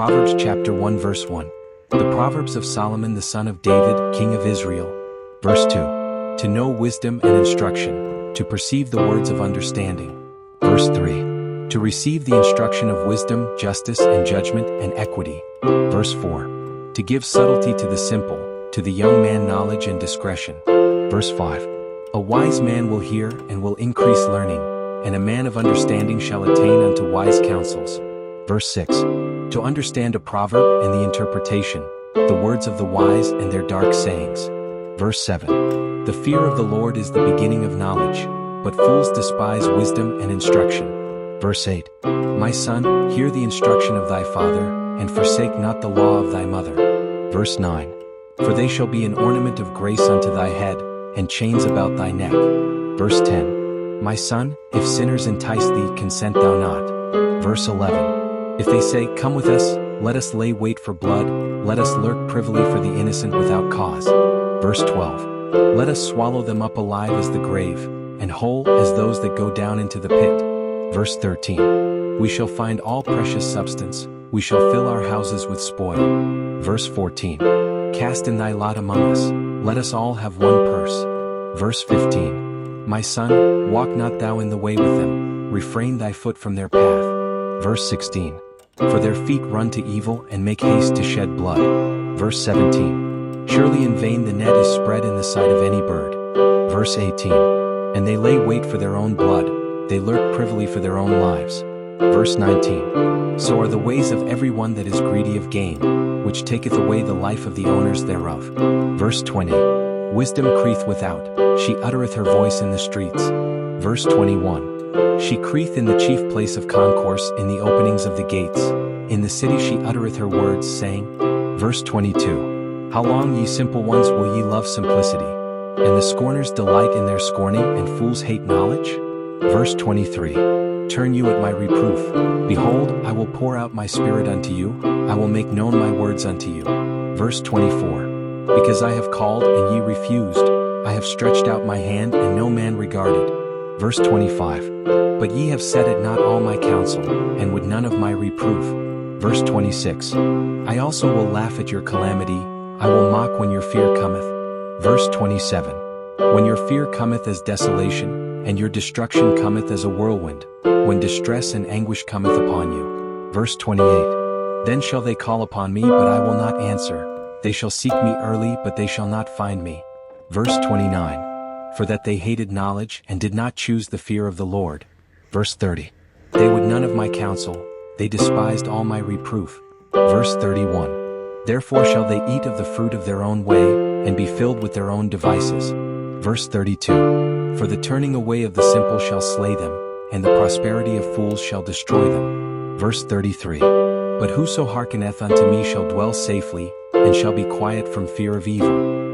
Proverbs chapter 1 verse 1. The Proverbs of Solomon the son of David, king of Israel. Verse 2. To know wisdom and instruction, to perceive the words of understanding. Verse 3. To receive the instruction of wisdom, justice, and judgment, and equity. Verse 4. To give subtlety to the simple, to the young man knowledge and discretion. Verse 5. A wise man will hear and will increase learning, and a man of understanding shall attain unto wise counsels. Verse 6. To understand a proverb and the interpretation, the words of the wise and their dark sayings. Verse 7. The fear of the Lord is the beginning of knowledge, but fools despise wisdom and instruction. Verse 8. My son, hear the instruction of thy father, and forsake not the law of thy mother. Verse 9. For they shall be an ornament of grace unto thy head, and chains about thy neck. Verse 10. My son, if sinners entice thee, consent thou not. Verse 11. If they say, Come with us, let us lay wait for blood, let us lurk privily for the innocent without cause. Verse 12. Let us swallow them up alive as the grave, and whole as those that go down into the pit. Verse 13. We shall find all precious substance, we shall fill our houses with spoil. Verse 14. Cast in thy lot among us, let us all have one purse. Verse 15. My son, walk not thou in the way with them, refrain thy foot from their path. Verse 16. For their feet run to evil and make haste to shed blood. Verse 17. Surely in vain the net is spread in the sight of any bird. Verse 18. And they lay wait for their own blood, they lurk privily for their own lives. Verse 19. So are the ways of every one that is greedy of gain, which taketh away the life of the owners thereof. Verse 20. Wisdom crieth without, she uttereth her voice in the streets. Verse 21. She crieth in the chief place of concourse, in the openings of the gates. In the city she uttereth her words, saying. Verse 22. How long, ye simple ones, will ye love simplicity? And the scorners delight in their scorning, and fools hate knowledge? Verse 23. Turn you at my reproof. Behold, I will pour out my spirit unto you, I will make known my words unto you. Verse 24. Because I have called, and ye refused, I have stretched out my hand, and no man regarded. Verse 25. But ye have set at not all my counsel, and would none of my reproof. Verse 26. I also will laugh at your calamity, I will mock when your fear cometh. Verse 27. When your fear cometh as desolation, and your destruction cometh as a whirlwind, when distress and anguish cometh upon you. Verse 28. Then shall they call upon me, but I will not answer. They shall seek me early, but they shall not find me. Verse 29. For that they hated knowledge, and did not choose the fear of the Lord. Verse 30. They would none of my counsel, they despised all my reproof. Verse 31. Therefore shall they eat of the fruit of their own way, and be filled with their own devices. Verse 32. For the turning away of the simple shall slay them, and the prosperity of fools shall destroy them. Verse 33. But whoso hearkeneth unto me shall dwell safely, and shall be quiet from fear of evil.